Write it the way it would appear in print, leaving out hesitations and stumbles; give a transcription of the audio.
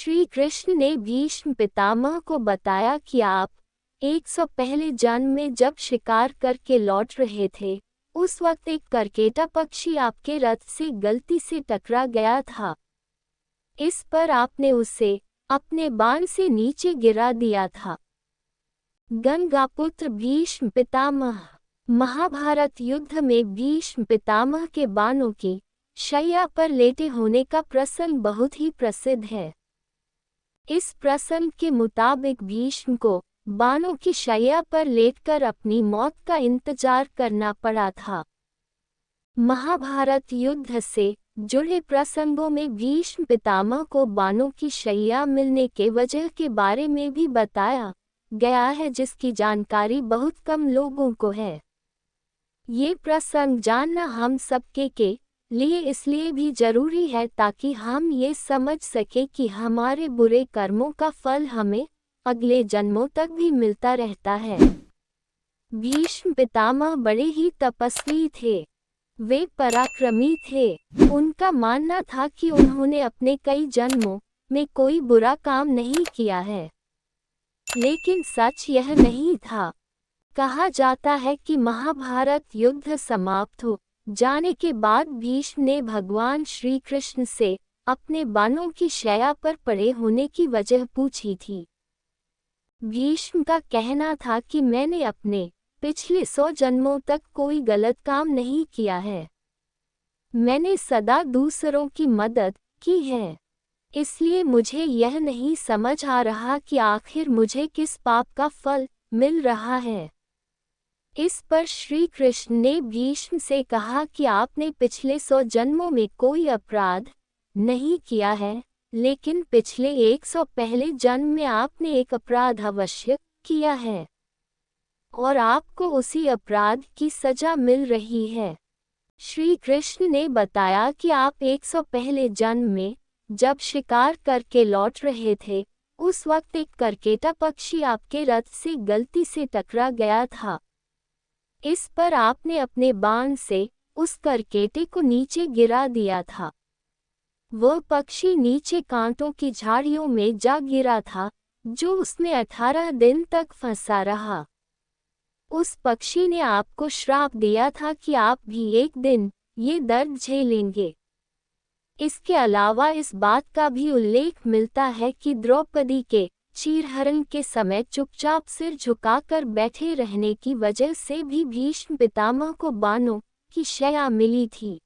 श्री कृष्ण ने भीष्म पितामह को बताया कि आप 100 पहले जन्म में जब शिकार करके लौट रहे थे, उस वक्त एक करकेटा पक्षी आपके रथ से गलती से टकरा गया था। इस पर आपने उसे अपने बाण से नीचे गिरा दिया था। गंगापुत्र भीष्म पितामह। महाभारत युद्ध में भीष्म पितामह के बाणों की शैया पर लेटे होने का प्रसंग बहुत ही प्रसिद्ध है। इस प्रसंग के मुताबिक भीष्म को बाणों की शैया पर लेटकर अपनी मौत का इंतजार करना पड़ा था। महाभारत युद्ध से जुड़े प्रसंगों में भीष्म पितामह को बाणों की शैया मिलने के वजह के बारे में भी बताया गया है, जिसकी जानकारी बहुत कम लोगों को है। ये प्रसंग जानना हम सबके के लिए इसलिए भी जरूरी है ताकि हम ये समझ सके कि हमारे बुरे कर्मों का फल हमें अगले जन्मों तक भी मिलता रहता है। भीष्म पितामह बड़े ही तपस्वी थे। वे पराक्रमी थे। उनका मानना था कि उन्होंने अपने कई जन्मों में कोई बुरा काम नहीं किया है, लेकिन सच यह नहीं था। कहा जाता है कि महाभारत युद्ध समाप्त हो जाने के बाद भीष्म ने भगवान श्री कृष्ण से अपने बाणों की शैया पर पड़े होने की वजह पूछी थी। भीष्म का कहना था कि मैंने अपने पिछले 100 जन्मों तक कोई गलत काम नहीं किया है। मैंने सदा दूसरों की मदद की है, इसलिए मुझे यह नहीं समझ आ रहा कि आखिर मुझे किस पाप का फल मिल रहा है। इस पर श्री कृष्ण ने भीष्म से कहा कि आपने पिछले 100 जन्मों में कोई अपराध नहीं किया है, लेकिन पिछले 100 पहले जन्म में आपने एक अपराध अवश्य किया है और आपको उसी अपराध की सजा मिल रही है। श्री कृष्ण ने बताया कि आप 100 पहले जन्म में जब शिकार करके लौट रहे थे, उस वक्त एक करकेटा पक्षी आपके रथ से गलती से टकरा गया था। इस पर आपने अपने बाण से उस करकेटे को नीचे गिरा दिया था। वह पक्षी नीचे कांटों की झाड़ियों में जा गिरा था, जो उसमें 18 दिन तक फंसा रहा। उस पक्षी ने आपको श्राप दिया था कि आप भी एक दिन ये दर्द झेलेंगे। इसके अलावा इस बात का भी उल्लेख मिलता है कि द्रौपदी के चीरहरण के समय चुपचाप सिर झुकाकर बैठे रहने की वजह से भी भीष्म पितामह को बाणों की शैया मिली थी।